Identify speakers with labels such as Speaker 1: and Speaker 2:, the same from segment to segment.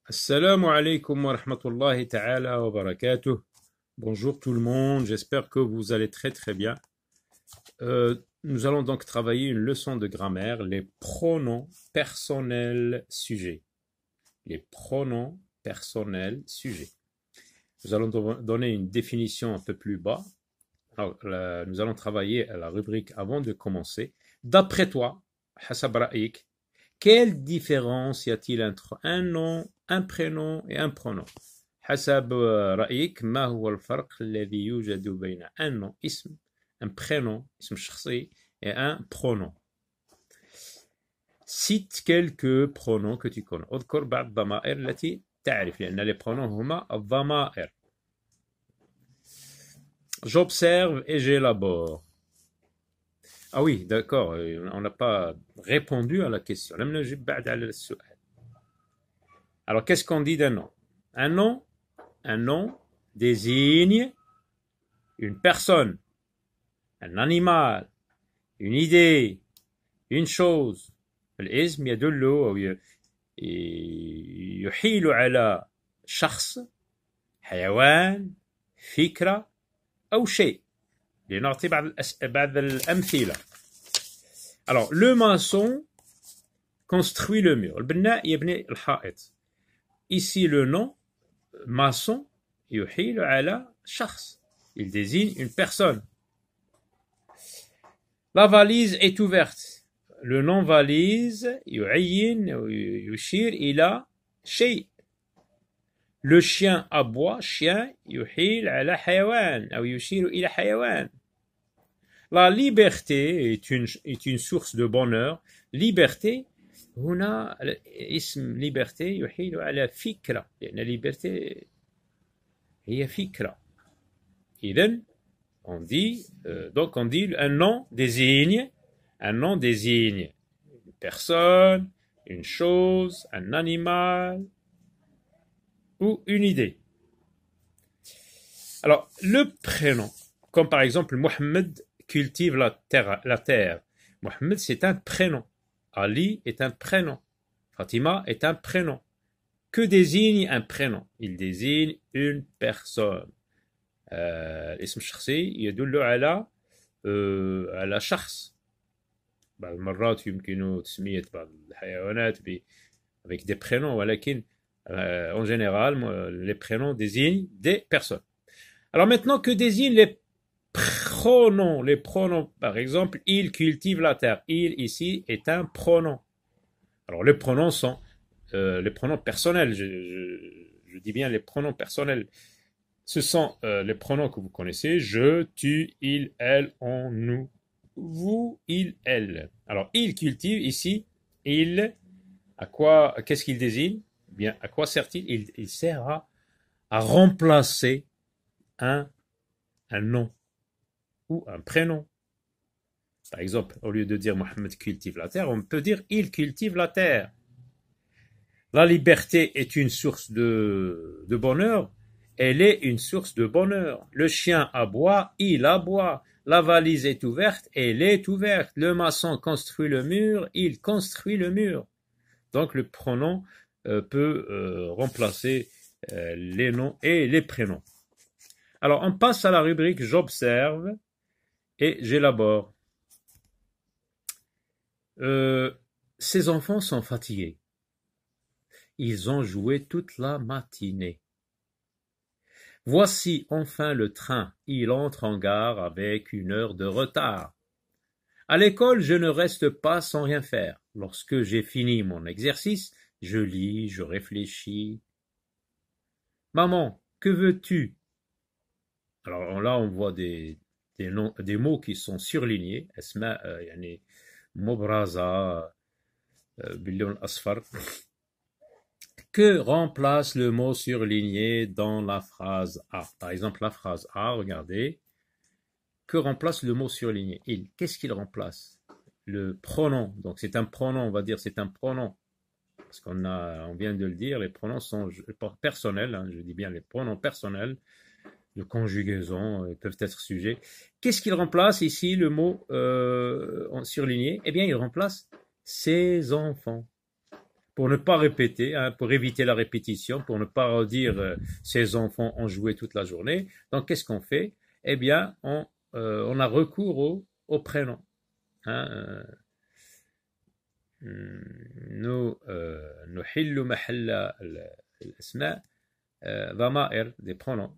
Speaker 1: Assalamu alaikum wa rahmatullahi ta'ala wa barakatuh. Bonjour tout le monde, j'espère que vous allez très très bien. Nous allons donc travailler une leçon de grammaire, les pronoms personnels sujets. Les pronoms personnels sujets. Nous allons donner une définition un peu plus bas. Alors, nous allons travailler à la rubrique avant de commencer. D'après toi, hasab ra'ik, quelle différence y a-t-il entre un nom, un prénom et un pronom? حسب رأيك ما هو الفرق الذي يوجد بين un nom اسم un prénom اسم شخصي et un pronom. Cite quelques pronoms que tu connais. اذكر بعض الضمائر التي تعرف لأن les pronoms هما الضمائر. J'observe et j'élabore. Ah oui, d'accord, on n'a pas répondu à la question. لم نجب بعد على السؤال. Alors, qu'est-ce qu'on dit d'un nom? Un nom désigne une personne, un animal, une idée, une chose. الاسم يدل أو يحيل على شخص، حيوان، فكرة أو شيء. لنعطي بعض الأمثلة. Alors, le maçon construit le mur. البناء يبني الحائط. Ici, le nom maçon يحيل على شخص. Il désigne une personne. La valise est ouverte. Le nom valise يعين يشير إلى شيء. Le chien aboie, chien يحيل على حيوان أو يشير إلى حيوان. La liberté est une source de bonheur. Liberté هنا اسم liberté يحيل على فكرة لأن liberté هي فكرة. إذن on dit un nom désigne une personne, une chose, un animal ou une idée. Alors le prénom, comme par exemple Mohamed cultive la terre. Mohamed c'est un prénom. Ali est un prénom. Fatima est un prénom. Que désigne un prénom? Il désigne une personne. الاسم الشخصي يدل على شخص. بعض المرات يمكن تسمية بعض الحيوانات avec des prénoms ولكن en général les prénoms désignent des personnes. Alors maintenant, que désignent les pronoms? Les pronoms, par exemple, il cultive la terre. Il ici est un pronom. Alors les pronoms sont les pronoms personnels. Je dis bien les pronoms personnels. Ce sont les pronoms que vous connaissez. Je, tu, il, elle, on, nous, vous, il, elle. Alors il cultive ici. Il, qu'est-ce qu'il désigne? Bien, à quoi sert-il? Il sert à remplacer un nom ou un prénom. Par exemple, au lieu de dire Mohamed cultive la terre, on peut dire il cultive la terre. La liberté est une source de bonheur. Elle est une source de bonheur. Le chien aboie, il aboie. La valise est ouverte, elle est ouverte. Le maçon construit le mur, il construit le mur. Donc le pronom peut remplacer les noms et les prénoms. Alors on passe à la rubrique j'observe et j'élabore. Ces enfants sont fatigués. Ils ont joué toute la matinée. Voici enfin le train. Il entre en gare avec 1 heure de retard. À l'école, je ne reste pas sans rien faire. Lorsque j'ai fini mon exercice, je lis, je réfléchis. Maman, que veux-tu? Alors là, on voit des mots qui sont surlignés. Asma, yani Mobraza, Billoun Asfar. Que remplace le mot surligné dans la phrase A? Par exemple, la phrase A, regardez. Que remplace le mot surligné? Il. Qu'est-ce qu'il remplace? Le pronom. Donc c'est un pronom, on va dire c'est un pronom. Parce on vient de le dire, les pronoms sont personnels, hein, je dis bien les pronoms personnels, de conjugaison, ils peuvent être sujets. Qu'est-ce qu'il remplace ici, le mot surligné? Eh bien, il remplace ses enfants. pour ne pas répéter, hein, pour éviter la répétition, pour ne pas dire ces enfants ont joué toute la journée. Donc, qu'est-ce qu'on fait? Eh bien, on a recours au prénom. Hein, نحل محل الأسماء ضمائر des pronoms.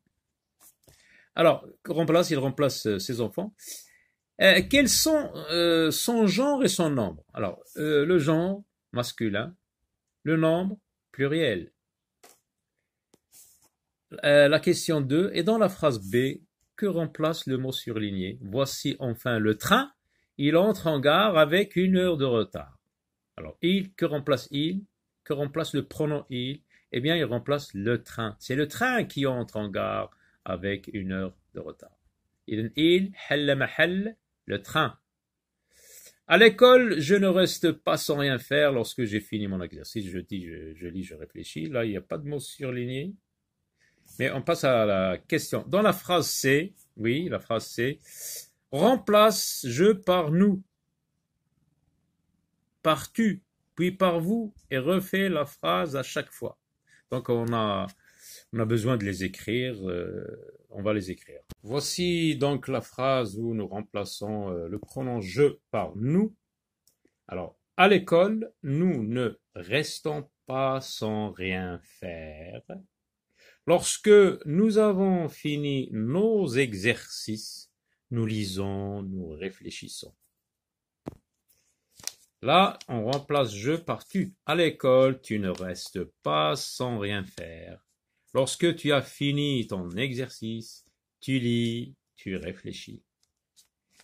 Speaker 1: Alors, il remplace ses enfants. Quels sont son genre et son nombre? Alors, le genre masculin, le nombre pluriel. La question 2 est dans la phrase B. Que remplace le mot surligné? Voici enfin le train. Il entre en gare avec 1 heure de retard. Alors, que remplace il? Que remplace le pronom il? Eh bien, il remplace le train. C'est le train qui entre en gare avec 1 heure de retard. Il, حل محل, le train. À l'école, je ne reste pas sans rien faire lorsque j'ai fini mon exercice. Je lis, je réfléchis. Là, il n'y a pas de mot surligné. Mais on passe à la question. Dans la phrase C, oui, la phrase C, remplace je par nous, par tu, puis par vous, et refait la phrase à chaque fois. Donc on a besoin de les écrire, on va les écrire. Voici donc la phrase où nous remplaçons le pronom je par nous. Alors, à l'école, nous ne restons pas sans rien faire. Lorsque nous avons fini nos exercices, nous lisons, nous réfléchissons. Là, on remplace je par tu. À l'école, tu ne restes pas sans rien faire. Lorsque tu as fini ton exercice, tu lis, tu réfléchis.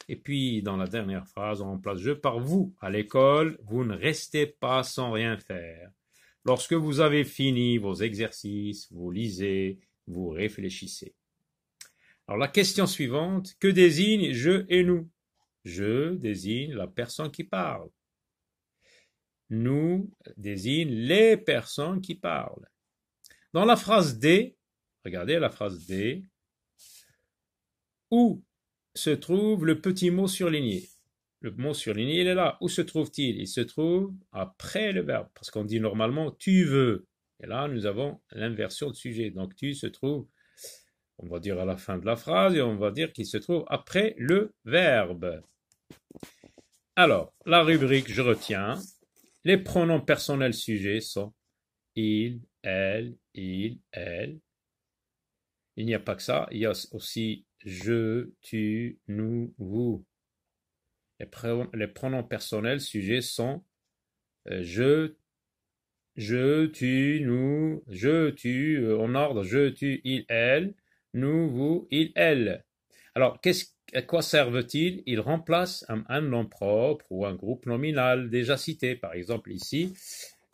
Speaker 1: Et puis, dans la dernière phrase, on remplace je par vous. À l'école, vous ne restez pas sans rien faire. Lorsque vous avez fini vos exercices, vous lisez, vous réfléchissez. Alors, la question suivante, que désigne je et nous? Je désigne la personne qui parle. Nous désigne les personnes qui parlent. Dans la phrase D, regardez la phrase D, où se trouve le petit mot surligné? Le mot surligné, il est là. Où se trouve-t-il? Il se trouve après le verbe, parce qu'on dit normalement tu veux. Et là, nous avons l'inversion de sujet. Donc tu se trouve, on va dire à la fin de la phrase, et on va dire qu'il se trouve après le verbe. Alors, la rubrique je retiens. Les pronoms personnels sujets sont il, elle, elle. Il n'y a pas que ça, il y a aussi je, tu, nous, vous. Les pronoms personnels sujets sont je, tu, nous, je, tu, en ordre, je, tu, il, elle, nous, vous, il, elle. Alors, à quoi servent-ils? Ils remplacent un nom propre ou un groupe nominal déjà cité. Par exemple, ici,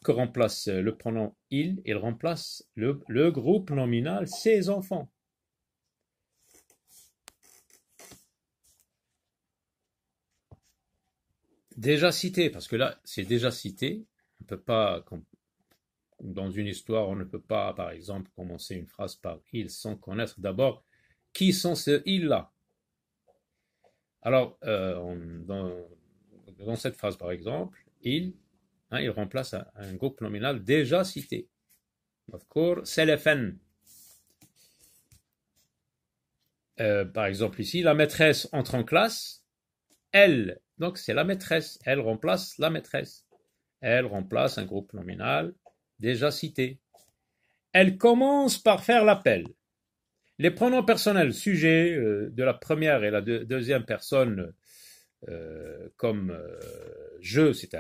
Speaker 1: que remplace le pronom il remplace le groupe nominal ses enfants. Déjà cité, parce que là, c'est déjà cité. On ne peut pas, dans une histoire, on ne peut pas, par exemple, commencer une phrase par il sans connaître d'abord qui sont ces ils-là. Alors, dans cette phrase, par exemple, il remplace un groupe nominal déjà cité. Par exemple, ici, la maîtresse entre en classe, elle. Donc, c'est la maîtresse. Elle remplace la maîtresse. Elle remplace un groupe nominal déjà cité. Elle commence par faire l'appel. Les pronoms personnels sujets de la première et la deuxième personne, comme je, c'est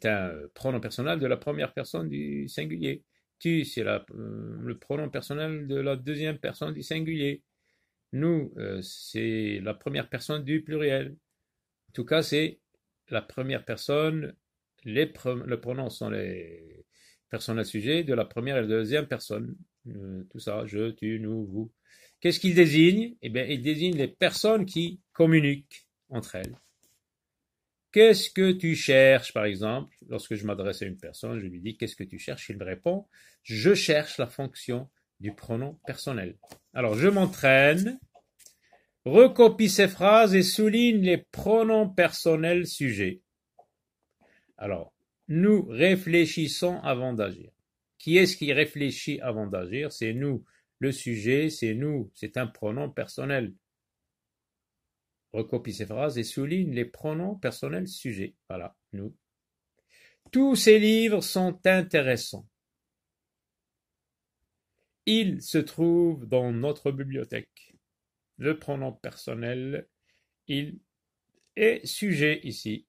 Speaker 1: un pronom personnel de la première personne du singulier. Tu, c'est le pronom personnel de la deuxième personne du singulier. Nous, c'est la première personne du pluriel. En tout cas, c'est la première personne. Les pronoms sont les personnels sujets de la première et de la deuxième personne. Tout ça, je, tu, nous, vous. Qu'est-ce qu'il désigne? Eh bien, il désigne les personnes qui communiquent entre elles. Qu'est-ce que tu cherches, par exemple? Lorsque je m'adresse à une personne, je lui dis qu'est-ce que tu cherches? Il me répond je cherche la fonction du pronom personnel. Alors, je m'entraîne, recopie ces phrases et souligne les pronoms personnels sujets. Alors, Nous réfléchissons avant d'agir. Qui est-ce qui réfléchit avant d'agir? C'est nous. Le sujet, c'est nous. C'est un pronom personnel. Recopie ces phrases et souligne les pronoms personnels sujets. Voilà, nous. Tous ces livres sont intéressants. Ils se trouvent dans notre bibliothèque. Le pronom personnel, il est sujet ici.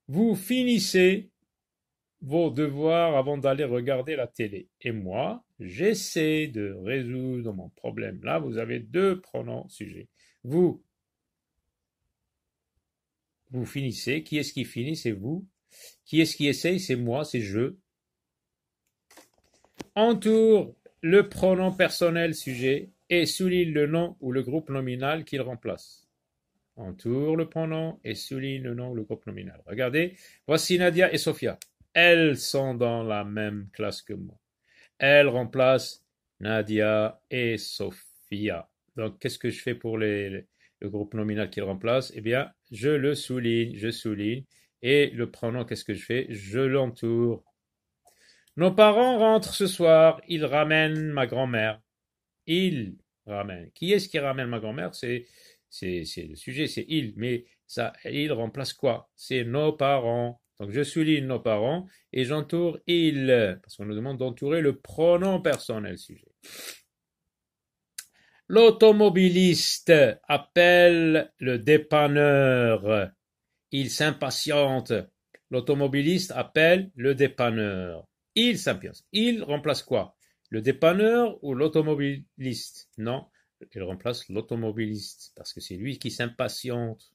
Speaker 1: Vous finissez vos devoirs avant d'aller regarder la télé. Et moi, j'essaie de résoudre mon problème. Là, vous avez deux pronoms sujets. Vous finissez. Qui est-ce qui finit? C'est vous. Qui est-ce qui essaye? C'est moi, c'est je. Entoure le pronom personnel sujet et souligne le nom ou le groupe nominal qu'il remplace. Entoure le pronom et souligne le nom ou le groupe nominal. Regardez, voici Nadia et Sophia. Elles sont dans la même classe que moi. Elles remplacent Nadia et Sophia. Donc, qu'est-ce que je fais pour le groupe nominal qu'il remplace? Eh bien, je le souligne, je souligne. Et le pronom, qu'est-ce que je fais? Je l'entoure. Nos parents rentrent ce soir. Ils ramènent ma grand-mère. Ils ramènent. Qui est-ce qui ramène ma grand-mère? C'est le sujet, c'est il. Mais ça, il remplace quoi? C'est nos parents. Donc je souligne nos parents et j'entoure il, parce qu'on nous demande d'entourer le pronom personnel sujet. L'automobiliste appelle le dépanneur. Il s'impatiente. L'automobiliste appelle le dépanneur. Il s'impatiente. Il remplace quoi? Le dépanneur ou l'automobiliste? Non, il remplace l'automobiliste parce que c'est lui qui s'impatiente.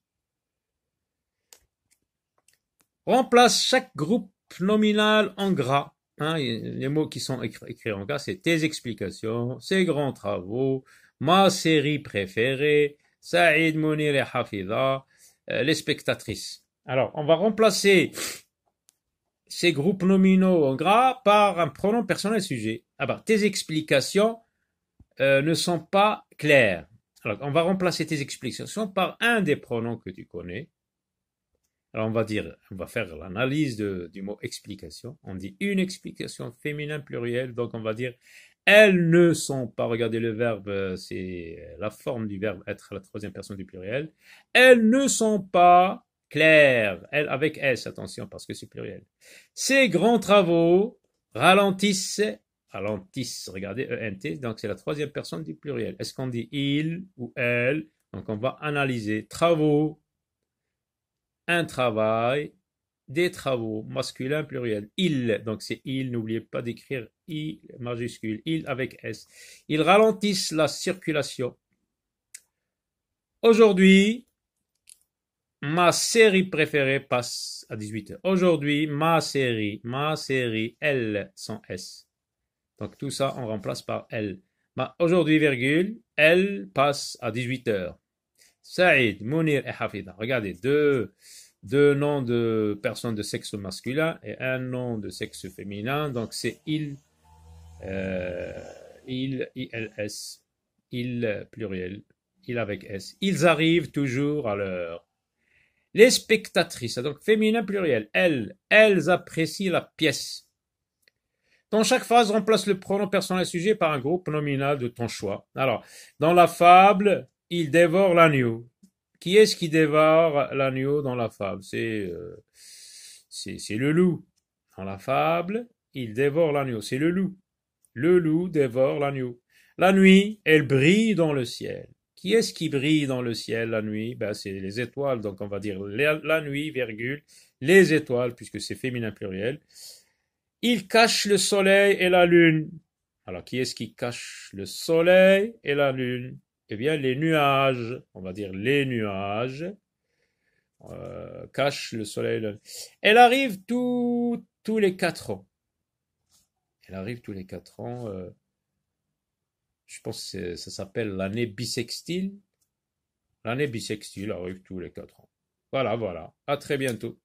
Speaker 1: Remplace chaque groupe nominal en gras. Hein, les mots qui sont écrits en gras, c'est tes explications, ces grands travaux, ma série préférée, Saïd, Mounir et Hafiza, les spectatrices. Alors, on va remplacer ces groupes nominaux en gras par un pronom personnel sujet. Ah bah, tes explications ne sont pas claires. Alors, on va remplacer tes explications par un des pronoms que tu connais. Alors, on va faire l'analyse du mot explication. On dit une explication féminin pluriel, donc on va dire elles ne sont pas, regardez le verbe, c'est la forme du verbe être à la troisième personne du pluriel. Elles ne sont pas claires, elles avec S, attention parce que c'est pluriel. Ces grands travaux ralentissent, regardez, ENT, donc c'est la troisième personne du pluriel. Est-ce qu'on dit il ou elle? Donc on va analyser travaux, un travail, des travaux, masculin pluriel. Il, donc c'est il, n'oubliez pas d'écrire I majuscule, il avec S. Ils ralentissent la circulation. Aujourd'hui, ma série préférée passe à 18h. Aujourd'hui, ma série, elle, sans S. Donc tout ça, on remplace par elle. Aujourd'hui, virgule, elle passe à 18h. Saïd, Mounir et Hafida. Regardez, deux noms de personnes de sexe masculin et un nom de sexe féminin. Donc c'est il, ILS, il pluriel, il avec S. Ils arrivent toujours à l'heure. Les spectatrices, donc féminin pluriel, elles apprécient la pièce. Dans chaque phrase, remplace le pronom personnel sujet par un groupe nominal de ton choix. Alors, dans la fable, il dévore l'agneau. Qui est-ce qui dévore l'agneau dans la fable? C'est le loup. Dans la fable, il dévore l'agneau. C'est le loup. Le loup dévore l'agneau. La nuit, elle brille dans le ciel. Qui est-ce qui brille dans le ciel la nuit? Ben, c'est les étoiles. Donc, on va dire la nuit, virgule, les étoiles, puisque c'est féminin pluriel. Il cache le soleil et la lune. Alors, qui est-ce qui cache le soleil et la lune? Eh bien, les nuages. On va dire les nuages cachent le soleil et la lune. Elle arrive tous les 4 ans. Elle arrive tous les 4 ans. Je pense que ça s'appelle l'année bissextile. L'année bissextile arrive tous les 4 ans. Voilà. À très bientôt.